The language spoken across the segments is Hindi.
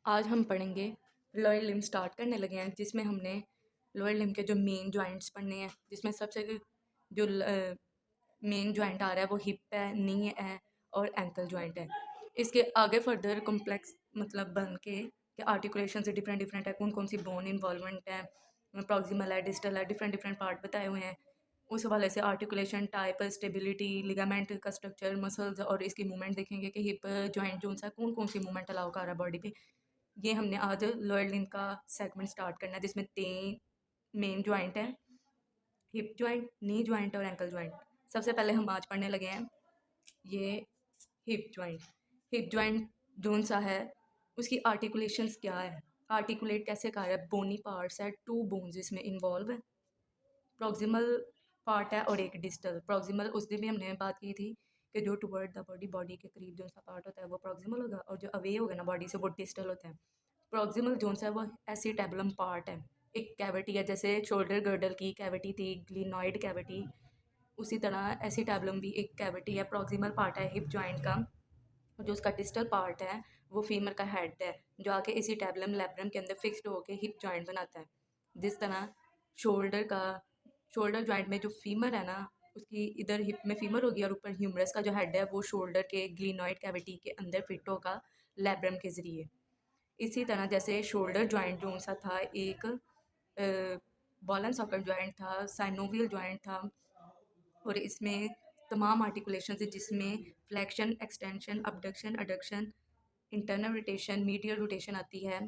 आज हम पढ़ेंगे लोअर लिम्ब स्टार्ट करने लगे हैं जिसमें हमने लोअर लिम्ब के जो मेन जॉइंट्स पढ़ने हैं जिसमें सबसे जो मेन जॉइंट आ रहा है वो हिप है, नी है और एंकल जॉइंट है। इसके आगे फर्दर कॉम्प्लेक्स मतलब बन के कि आर्टिकुलेशन से डिफरेंट डिफरेंट है, कौन कौन सी बोन इन्वॉल्वमेंट है, प्रॉक्सिमल है, डिस्टल है, डिफरेंट डिफरेंट पार्ट बताए हुए हैं। उस हवाले से आर्टिकुलेशन टाइप, स्टेबिलिटी, लिगामेंट का स्ट्रक्चर, मसल्स और इसकी मूवमेंट देखेंगे कि हिप जॉइंट जो सा कौन कौन सी मूवमेंट अलाउ कर रहा है बॉडी पे। ये हमने आज लोअर लिम्ब का सेगमेंट स्टार्ट करना है जिसमें 3 मेन जॉइंट है, हिप जॉइंट, नी जॉइंट और एंकल जॉइंट। सबसे पहले हम आज पढ़ने लगे हैं ये hip joint. Hip joint zone सा है उसकी आर्टिकुलेशंस क्या है, आर्टिकुलेट कैसे कर रहा है। बोनी पार्ट्स है, 2 बोन्स इसमें इन्वॉल्व है, प्रॉक्सिमल पार्ट है और एक डिस्टल। प्रॉक्सिमल उस दिन भी हमने बात की थी कि जो टुवर्ड द बॉडी, बॉडी के करीब जो सा पार्ट होता है वो प्रॉक्सिमल होगा और जो अवे होगा ना बॉडी से वो डिस्टल होता है। प्रॉक्सिमल जोन सा है वो एसिटेबुलम पार्ट है, एक कैविटी है, जैसे शोल्डर गर्डल की कैविटी थी ग्लिनॉइड कैविटी, उसी तरह एसिटेबुलम भी एक कैविटी है, प्रॉक्सिमल पार्ट है हिप जॉइंट का। और जो उसका डिस्टल पार्ट है वो फीमर का हेड है जो आके एसिटेबुलम लैब्रम के अंदर फिक्स्ड होकर हिप जॉइंट बनाता है। जिस तरह शोल्डर का शोल्डर जॉइंट में जो फीमर है ना उसकी इधर हिप में फीमर होगी और ऊपर ह्यूमरस का जो हेड है वो शोल्डर के ग्लिनॉइड कैविटी के अंदर फिट होगा लैब्रम के ज़रिए। इसी तरह जैसे शोल्डर जॉइंट जो सा था एक बॉल एंड सॉकेट जॉइंट था, साइनोवियल जॉइंट था और इसमें तमाम आर्टिकुलेशन है जिसमें flexion, extension, abduction, adduction, internal rotation, medial rotation आती है,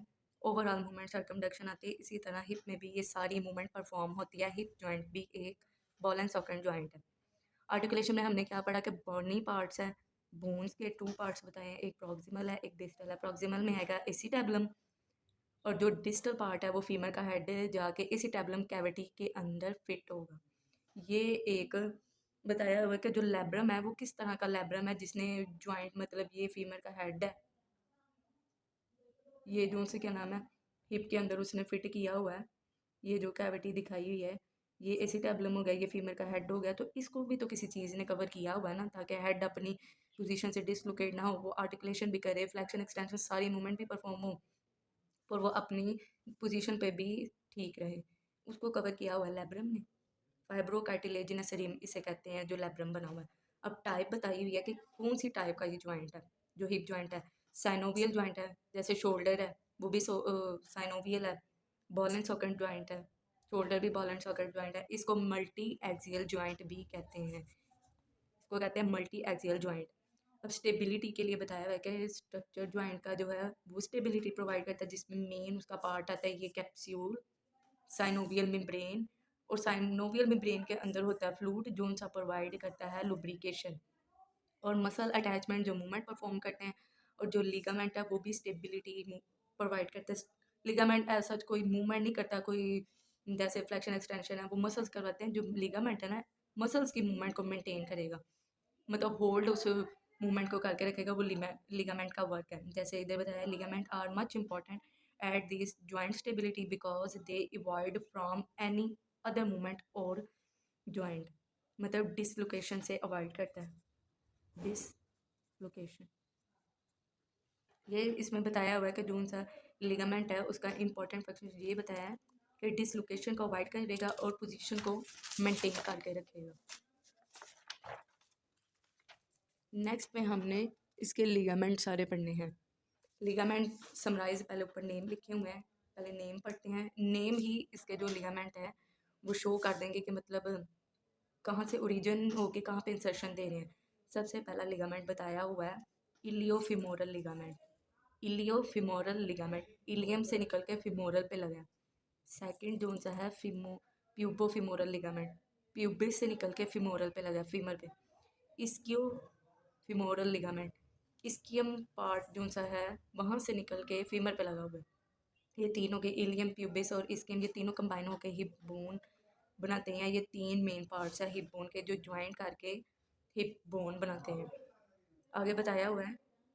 ओवरऑल मूवमेंट, सर्कमडक्शन आती है। इसी तरह हिप में भी ये सारी मूवमेंट परफॉर्म होती है। हिप जॉइंट भी एक बॉल एंड सॉकेट जॉइंट है। आर्टिकुलेशन में हमने क्या पढ़ा कि बॉनी पार्ट्स हैं, बोन्स के 2 पार्ट्स बताए हैं, एक प्रॉक्सिमल है एक डिस्टल है। प्रॉक्सिमल में आएगा एसिटेबुलम और जो डिस्टल पार्ट है वो फीमर का हेड जाके एसिटेबुलम कैविटी के अंदर फिट होगा। ये एक बताया हुआ है कि जो लैब्रम है वो किस तरह का लैब्रम है जिसने जॉइंट मतलब ये फीमर का हेड है, ये जो उनसे क्या नाम है हिप के अंदर उसने फिट किया हुआ है, ये जो कैविटी दिखाई हुई है ये एसिटेबुलम हो गया, ये फीमर का हेड हो गया। तो इसको भी तो किसी चीज़ ने कवर किया हुआ है ना ताकि हेड अपनी पोजीशन से डिसलोकेट ना हो, वो आर्टिकुलेशन भी करे, फ्लेक्शन एक्सटेंशन सारी मूवमेंट भी परफॉर्म हो और वो अपनी पोजीशन पे भी ठीक रहे। उसको कवर किया हुआ है लैब्रम ने। फाइब्रोकार्टिलेजिनस रिम इसे कहते हैं जो लैब्रम बना हुआ है। अब टाइप बताई हुई है कि कौन सी टाइप का ये जॉइंट है जो हिप जॉइंट है। साइनोवियल जॉइंट है, जैसे शोल्डर है वो भी साइनोवियल है। बॉल एंड सॉकेट जॉइंट है, शोल्डर भी बॉल एंड सॉकेट जॉइंट है। इसको मल्टी एक्सियल जॉइंट भी कहते हैं, इसको कहते हैं मल्टी एक्सियल जॉइंट। अब स्टेबिलिटी के लिए बताया हुआ है कि स्ट्रक्चर जॉइंट का जो है वो स्टेबिलिटी प्रोवाइड करता है जिसमें मेन उसका पार्ट आता है ये कैप्सूल, साइनोवियल मेम्ब्रेन। और साइनोवियल मेम्ब्रेन के अंदर होता है फ्लूइड जो सा प्रोवाइड करता है लुब्रिकेशन और मसल अटैचमेंट जो मूवमेंट परफॉर्म करते हैं। और जो लिगामेंट है वो भी स्टेबिलिटी प्रोवाइड करता है। लिगामेंट ऐसा सच कोई मूवमेंट नहीं करता, कोई जैसे फ्लेक्शन एक्सटेंशन है वो मसल्स करवाते हैं, जो लिगामेंट है ना मसल्स की मूवमेंट को मेंटेन करेगा, मतलब होल्ड उस मूवमेंट को करके रखेगा, वो लिगामेंट का वर्क है। जैसे इधर बताया ligament are much important at this joint stability because they avoid from any other movement और जॉइंट, मतलब डिसलोकेशन से अवॉइड करता है, डिसलोकेशन। ये इसमें बताया हुआ है कि जो सा लिगामेंट है उसका इंपॉर्टेंट फंक्शन ये बताया है कि डिसलोकेशन को अवॉइड करेगा और पोजीशन को मेंटेन करके रखेगा। नेक्स्ट में हमने इसके लिगामेंट सारे पढ़ने हैं। लिगामेंट समराइज पहले ऊपर नेम लिखे हुए हैं, पहले नेम पढ़ते हैं। नेम ही इसके जो लिगामेंट है वो शो कर देंगे कि मतलब कहाँ से ओरिजिन होके कहाँ पे इंसर्शन दे रहे हैं। सबसे पहला लिगामेंट बताया हुआ है इलियोफिमोरल लिगामेंट। इलियोफिमोरल लिगामेंट इलियम से निकल के फिमोरल पे लगा। सेकंड जोन सा है प्यूबोफिमोरल लिगामेंट, प्यूबिस से निकल के फिमोरल पे लगा, फीमर पे। इसक्यू फिमोरल लिगामेंट इसकियम पार्ट जो सा है वहाँ से निकल के फीमर पे लगा हुआ है। ये तीनों के इलियम, प्यूबिस और इसकियम ये तीनों कंबाइन होकर हिप बोन बनाते हैं। ये 3 मेन पार्ट्स है हिप बोन के जो ज्वाइंट करके हिप बोन बनाते हैं। आगे बताया हुआ है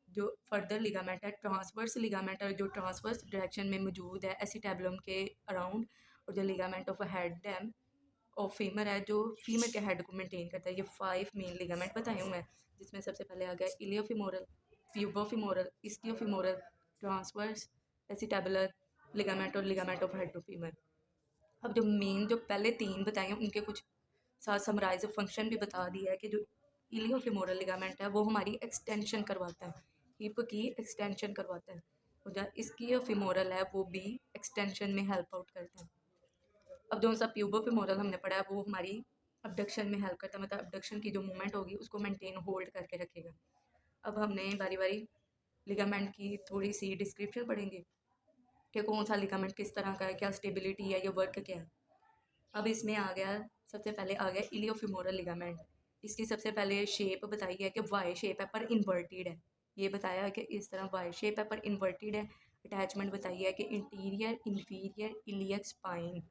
जो फर्दर लिगामेंट है ट्रांसवर्स लिगामेंट है जो ट्रांसवर्स डायरेक्शन में मौजूद है एसिटेबुलम के अराउंड। और जो लिगामेंट ऑफ हेड है और फीमर है जो फीमर के हेड को मेंटेन करता है। ये 5 मेन लिगामेंट बताए हुए हैं जिसमें सबसे पहले आ गया iliofemoral, pubofemoral, ischiofemoral, transverse acetabular ligament और ligament of head to femur. अब जो मेन जो पहले 3 बताए हैं उनके कुछ साथ समराइज फंक्शन भी बता दिया है कि जो इलियोफेमोरल लिगामेंट है वो हमारी एक्सटेंशन करवाता है, हिप की एक्सटेंशन करवाता है, और जो इसकी फीमोरल है वो भी एक्सटेंशन में हेल्प आउट करता है। अब जो सा प्यूबोफेमोरल हमने पढ़ा है वो हमारी अबडक्शन में हेल्प करता है, मतलब अबडक्शन की जो मूवमेंट होगी उसको मेंटेन होल्ड करके रखेगा। अब हमने बारी बारी लिगामेंट की थोड़ी सी डिस्क्रिप्शन पढ़ेंगे कि कौन सा लिगामेंट किस तरह का है, क्या स्टेबिलिटी है, या वर्क क्या है। अब इसमें आ गया, सबसे पहले आ गया इलियोफेमोरल लिगामेंट। इसकी सबसे पहले शेप बताई है कि वाई शेप है पर इन्वर्टेड है, ये बताया है कि इस तरह वाई शेप है पर इन्वर्टेड है। अटैचमेंट बताई है कि interior inferior iliac spine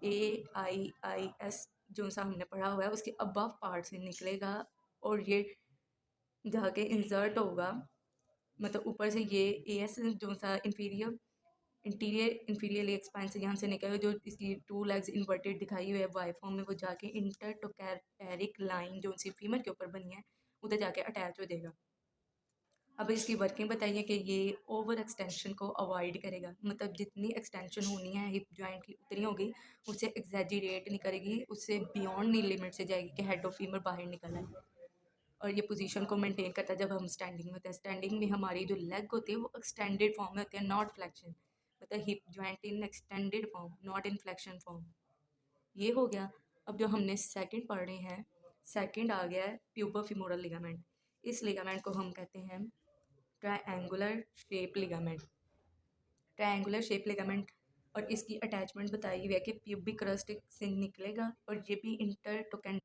AIIS जो सा हमने पढ़ा हुआ है उसके अबव पार्ट से निकलेगा और ये जाके इंसर्ट होगा, मतलब ऊपर से ये AS जो सा इंटीरियर एक्सपांस यहाँ से निकलेगा, जो इसकी 2 लेग्स इन्वर्टेड दिखाई हुई है वाई फॉर्म में, वो जाके इंटरटोकैरिक लाइन जो सी फीमर के ऊपर बनी है उधर जाके अटैच हो जाएगा। अब इसकी वर्किंग बताइए कि ये ओवर एक्सटेंशन को अवॉइड करेगा, मतलब जितनी एक्सटेंशन होनी है हिप जॉइंट की उतनी होगी, उससे एग्जैजरेट नहीं करेगी, उससे बियॉन्ड नहीं लिमिट से जाएगी कि हेड ऑफ फीमर बाहर निकल आए। और ये पोजीशन को मेंटेन करता है जब हम स्टैंडिंग में होते हैं। स्टैंडिंग में हमारी जो लेग होती है वो एक्सटेंडेड फॉर्म में होती है, नॉट फ्लेक्शन, मतलब hip joint in extended form not in flexion form. ये हो गया। अब जो हमने सेकंड पढ़ रहे हैं, सेकंड आ गया है प्यूबोफिमोरल लिगामेंट। इस लिगामेंट को हम कहते हैं triangular shape ligament. Triangular shape ligament और इसकी अटैचमेंट बताई हुई है कि प्यूबिक क्रस्ट से निकलेगा और ये भी इंटरटोकेंट।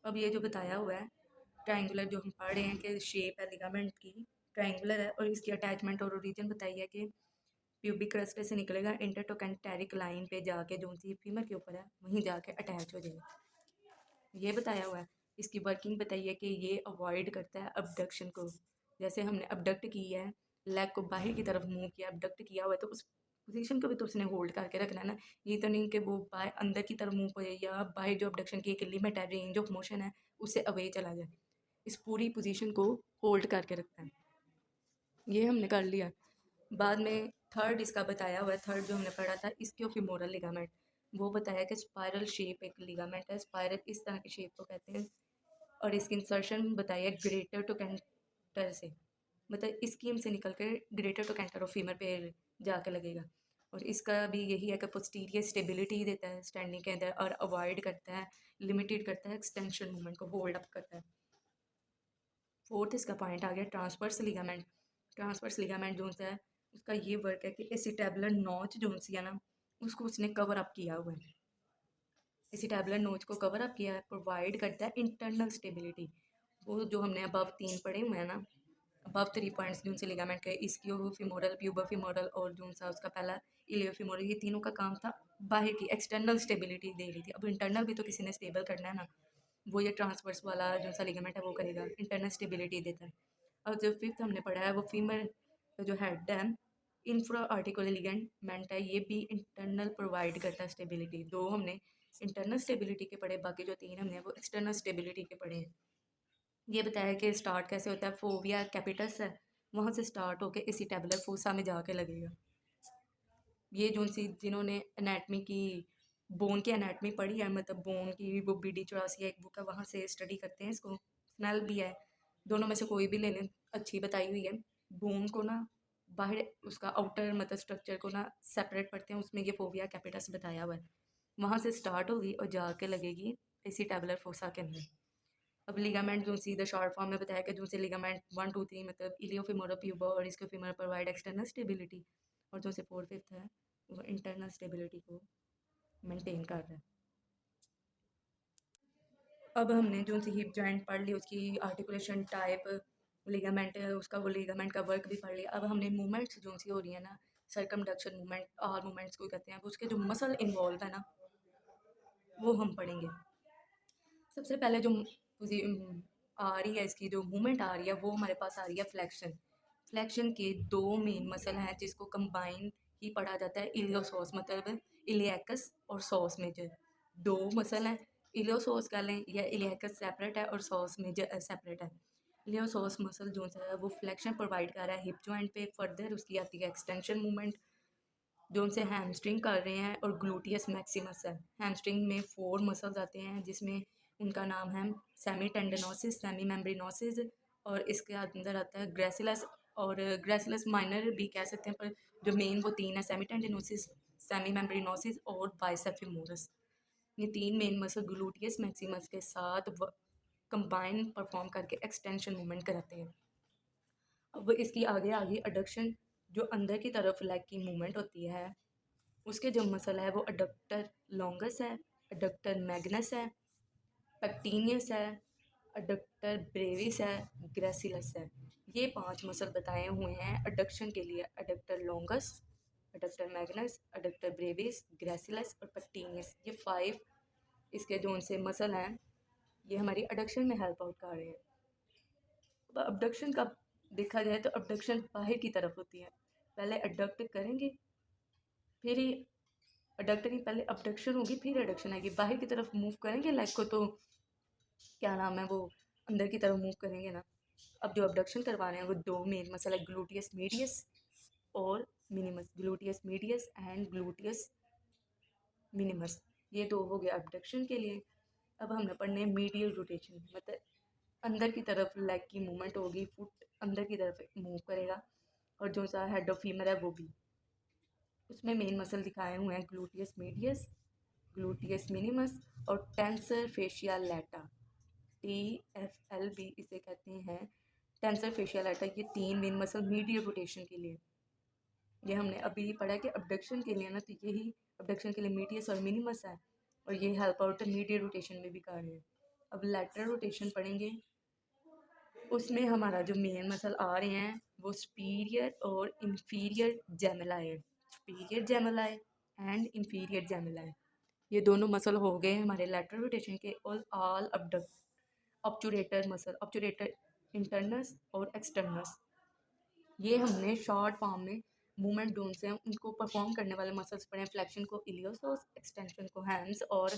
अब ये जो बताया हुआ है ट्रायंगुलर जो हम पढ़ रहे हैं कि शेप है लिगामेंट की ट्रायंगुलर है, और इसकी अटैचमेंट और ओरिजिन बताई है कि प्यूबिक क्रस्ट से निकलेगा, इंटरटोकेंटेरिक लाइन पे जाके जो सी फीमर के ऊपर है वहीं जाके अटैच हो जाएगा, ये बताया हुआ है। इसकी वर्किंग बताइए कि ये अवॉइड करता है अबडक्शन को। जैसे हमने अबडक्ट की है, लेग को बाहर की तरफ मूव किया, अबडक्ट किया हुआ है, तो उस पोजीशन को भी तो उसने होल्ड करके रखना है ना। ये तो नहीं कि वो बाहर अंदर की तरफ मूव हो जाए या बाहर जो अबडक्शन की एक लिमिट है, रेंज ऑफ मोशन है, उससे अवे चला जाए। इस पूरी पोजीशन को होल्ड करके रखता है। ये हमने कर लिया। बाद में थर्ड इसका बताया हुआ है, थर्ड जो हमने पढ़ा था इस्कियोफीमोरल लिगामेंट, वो बताया कि स्पायरल शेप एक लिगामेंट है, स्पायरल इस तरह की शेप को कहते हैं, और इसकी इंसर्शन बताइए ग्रेटर टू कैंटर से, मतलब स्कीम से निकल कर greater trochanter of femur पे जाके लगेगा। और इसका भी यही है कि पोस्टीरियर स्टेबिलिटी देता है स्टैंडिंग के अंदर, और अवॉइड करता है, लिमिटेड करता है एक्सटेंशन मूवमेंट को, होल्ड अप करता है। फोर्थ इसका पॉइंट आ गया ट्रांसवर्स लिगामेंट। ट्रांसवर्स लिगामेंट जो है उसका ये वर्क है कि एसिटेबुलर नॉच जो सी है ना उसको उसने कवर अप किया हुआ है, एसिटेबुलर नोच को कवर अप किया है, प्रोवाइड करता है इंटरनल स्टेबिलिटी। वो जो हमने अबव 3 पढ़े हुए हैं ना, अबव 3 पॉइंट्स जो से लिगामेंट के इस्कियोफीमोरल प्यूबोफीमोरल और जो सा उसका पहला इलियोफीमोरल, ये तीनों का काम था बाहर की एक्सटर्नल स्टेबिलिटी दे रही थी। अब इंटरनल भी तो किसी ने स्टेबल करना है ना, वो ये ट्रांसवर्स वाला जो सा लिगामेंट है वो करेगा, इंटरनल स्टेबिलिटी देता है। और जो फिफ्थ हमने पढ़ा है वो फीमर जो हेड है इंफ्रा आर्टिकुलर लिगामेंट है, ये भी इंटरनल प्रोवाइड करता है स्टेबिलिटी। दो हमने इंटरनल स्टेबिलिटी के पढ़े, बाकी जो 3 हमने वो एक्सटर्नल स्टेबिलिटी के पढ़े हैं। ये बताया कि स्टार्ट कैसे होता है, फोविया कैपिटस है वहाँ से स्टार्ट होकर एसिटेबुलर फोसा में जाके लगेगा। ये जो सी जिन्होंने एनाटमी की बोन की एनाटमी पढ़ी है, मतलब बोन की वो BD84 एक बुक है वहाँ से स्टडी करते हैं इसको, स्नेल भी है, दोनों में से कोई भी ले लें, अच्छी बताई हुई है। बोन को ना बाहर उसका आउटर मतलब स्ट्रक्चर को ना सेपरेट पढ़ते हैं, उसमें ये फोविया कैपिटस बताया हुआ है, वहाँ से स्टार्ट होगी और जाके लगेगी एसिटेबुलर फोसा के अंदर। अब लिगामेंट जो सीधा शॉर्ट फॉर्म में बताया कि जो से लिगामेंट 1 2 3 मतलब इलियोफेमोरल प्यूबा और इस्कियोफेमोरल प्रोवाइड एक्सटर्नल स्टेबिलिटी, और जो से 4 5 है वो इंटरनल स्टेबिलिटी को मेंटेन कर रहा है। अब हमने जो सी हिप जॉइंट पढ़ ली उसकी आर्टिकुलेशन टाइप लिगामेंट है उसका, वो लिगामेंट का वर्क भी पढ़ लिया। अब हमने मूवमेंट्स जो सी हो रही है ना, सर्कमडक्शन मूवमेंट आर मूवमेंट्स को कहते हैं, उसके जो मसल इन्वॉल्व है ना वो हम पढ़ेंगे। सबसे पहले जो आ रही है इसकी जो मूवमेंट आ रही है वो हमारे पास आ रही है फ्लेक्शन। फ्लेक्शन के 2 मेन मसल हैं जिसको कंबाइन ही पढ़ा जाता है इलियोसोस, मतलब इलियकस और सॉस मेजर। 2 मसल हैं, इलियोसोस का लें या इलियकस सेपरेट है और सॉस मेजर सेपरेट है। इलियोसोर्स मसल जो है वो फ्लेक्शन प्रोवाइड कर रहा है हिप जॉइंट पे। फर्दर उसकी आती है एक्सटेंशन मूवमेंट जो उनसे हैमस्ट्रिंग कर रहे हैं, और ग्लूटियस मैक्सिमस है। हैमस्ट्रिंग में 4 मसल्स आते हैं जिसमें उनका नाम है सेमी टेंडनोसिस, सेमी मेम्ब्रेनोसिस, और इसके अंदर आता है ग्रेसिलस, और ग्रेसिलस माइनर भी कह सकते हैं, पर जो मेन वो 3 है, सेमी टेंडनोसिस, सेमी मेम्ब्रेनोसिस और बाइसेप फेमोरस। ये 3 मेन मसल ग्लूटियस मैक्सिमस के साथ कंबाइन परफॉर्म करके एक्सटेंशन मूवमेंट कराते हैं। अब इसकी आगे आगे अडक्शन जो अंदर की तरफ लेग की मूवमेंट होती है, उसके जो मसल है वो अडक्टर लॉन्गस है, अडक्टर मैग्नस है, पेक्टिनियस है, अडक्टर ब्रेविस है, ग्रेसिलस है। ये 5 मसल बताए हुए हैं अडक्शन के लिए। Adductor longus, adductor magnus, adductor brevis, gracilis और पेक्टिनियस, ये 5 इसके जो उनसे मसल हैं ये हमारी अडक्शन में हेल्प आउट कर रहे हैं। अब अबडक्शन का देखा जाए तो अबडक्शन बाहर की तरफ होती है। पहले अडक्ट करेंगे, फिर अडक्ट नहीं, पहले अबडक्शन होगी फिर अडक्शन आएगी। बाहर की तरफ मूव करेंगे लेग को तो क्या नाम है वो अंदर की तरफ मूव करेंगे ना। अब जो अबडक्शन करवा रहे हैं वो 2 मेन मसल है, ग्लूटियस मीडियस और minimus. Gluteus medius and gluteus minimus, ये 2 हो गया अबडक्शन के लिए। अब हमने पढ़ने हैं मीडियल रोटेशन, मतलब अंदर की तरफ लेग की मूवमेंट होगी, फुट अंदर की तरफ मूव करेगा, और जो सा हेड ऑफ फीमर है वो भी। उसमें मेन मसल दिखाए हुए हैं ग्लूटियस मीडियस, ग्लूटियस मिनिमस और टेंसर फेशियल लैटा, TFL भी इसे कहते हैं। टेंसर फेशियल लैटा, ये 3 मेन मसल मीडियल रोटेशन के लिए। ये हमने अभी पढ़ा कि अबडक्शन के लिए ना, तो यही अबडक्शन के लिए मीडियस और मिनिमस है, और ये हेल्प आउट मीडियल रोटेशन में भी कर रहे हैं। अब लैटरल रोटेशन पढ़ेंगे, उसमें हमारा जो मेन मसल आ रहे हैं वो सुपीरियर और इंफीरियर जेमेलाई है। सुपीरियर जेमेलाई एंड इंफीरियर जेमेलाई, ये दोनों मसल हो गए हमारे लैटरल रोटेशन के। और ऑल ऑब्चुरेटर मसल, ऑब्चुरेटर इंटरनस और एक्सटर्नस, ये हमने शॉर्ट फॉर्म में मूवमेंट जोन्स हैं उनको परफॉर्म करने वाले मसल्स पढ़े हैं। फ्लेक्शन को इलियोसोर्स, एक्सटेंशन को हैम्स और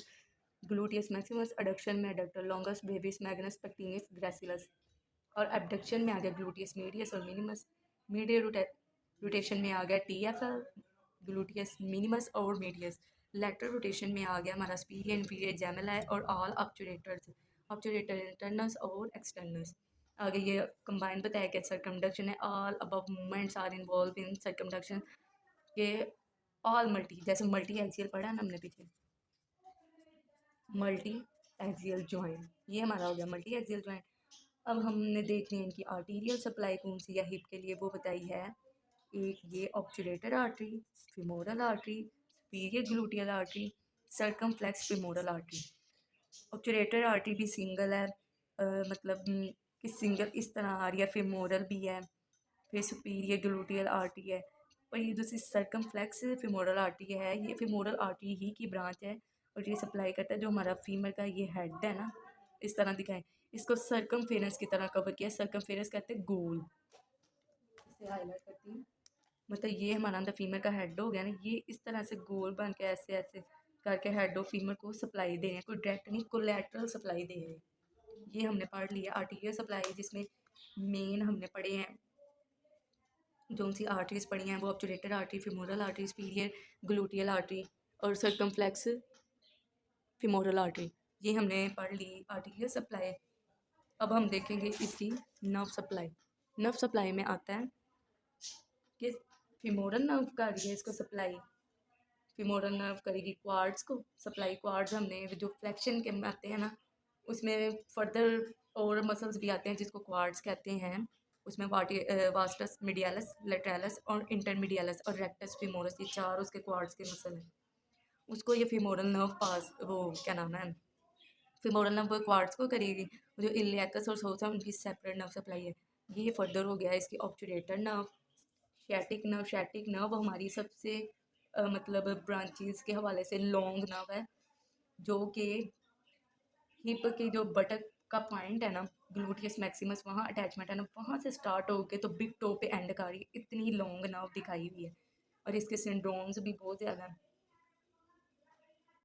ग्लूटियस मैक्सिमस, अडक्शन में अडक्टर लॉन्गस, ब्रेविस, मैग्नस, पेक्टिनियस, ग्रेसिलस, और एबडक्शन में आ गया ग्लूटियस मीडियस और मिनिमस। मीडियल रोटेशन में आ गया TFL, ग्लूटियस मिनिमस और मीडियस। लेटरल रोटेशन में आ गया हमारा सुपीरियर इंफीरियर जेमेलाई और ऑल ऑब्चुरेटर्स, ऑब्चुरेटर इंटरनस और एक्सटर्नस। आगे ये कंबाइन बताया कि सर्कमडक्शन है, all above movements are involve in circumduction. ये ऑल मल्टी, जैसे मल्टी एक्सियल पढ़ा ना हमने पीछे, मल्टी एक्सियल जॉइंट, ये हमारा हो गया मल्टी एक्सियल जॉइंट। अब हमने देखनी है इनकी आर्टीरियल सप्लाई कौन सी है हिप के लिए, वो बताई है। एक ये obturator artery, femoral artery, superior gluteal artery, circumflex femoral artery. Obturator artery भी सिंगल है, मतलब कि सिंगल इस तरह आ रही है, फिमोरल भी है, फिर सुपीरियर ग्लूटियल आर्टरी है। और ये दूसरी सर्कमफ्लेक्स फिमोरल आर्टरी है, ये फिमोरल आर्टरी ही की ब्रांच है, और ये सप्लाई करता है जो हमारा फीमर का ये हेड है ना, इस तरह दिखाएं। इसको सर्कमफेरेंस की तरह कवर किया, सर्कमफेरेंस कहते हैं गोल। इसे हाईलाइट करती हूँ, मतलब ये हमारा अंदर फीमर का हेड हो गया ना, ये इस तरह से गोल बन के ऐसे ऐसे करके हेड ऑफ फीमर को सप्लाई दे रहे हैं, कोई डायरेक्ट नहीं, कोलैटरल सप्लाई दे रहे हैं। ये हमने पढ़ लिया आर्टीरियल सप्लाई, जिसमें मेन हमने पढ़े हैं जो सी आर्टरीज पढ़ी हैं वो obturator artery, femoral artery, superior gluteal artery और सर्कमफ्लेक्स फिमोरल आर्टरी, ये हमने पढ़ ली आर्टीरियल सप्लाई। अब हम देखेंगे इसकी नर्व सप्लाई। नर्व सप्लाई में आता है कि फिमोरल नर्व कर रही है इसको सप्लाई, फिमोरल नर्व करेगी क्वाड्स को सप्लाई। क्वाड्स हमने जो फ्लेक्शन के में आते हैं ना, उसमें फर्दर और मसल्स भी आते हैं जिसको क्वाड्स कहते हैं। उसमें वास्टस, मीडियालस, लेटरलस और इंटरमीडियालस और रेक्टस फिमोरस, ये 4 उसके क्वाड्स के मसल हैं। उसको ये फिमोरल नर्व पास, वो क्या नाम है, फिमोरल नर्व क्वाड्स को करेगी। जो इलियाकस और सोसा उनकी सेपरेट नर्व सप्लाई है। ये फर्दर हो गया इसकी obturator nerve. Sciatic nerve, sciatic nerve हमारी सबसे मतलब ब्रांचेस के हवाले से लॉन्ग नर्व है, जो कि हिप की जो बटक का पॉइंट है ना, ग्लूटियस मैक्सिमस, वहाँ अटैचमेंट है ना, वहाँ से स्टार्ट होके तो बिग टो पे एंड कर रही है, इतनी लॉन्ग नर्व दिखाई हुई है। और इसके सिंड्रोम्स भी बहुत ज़्यादा हैं।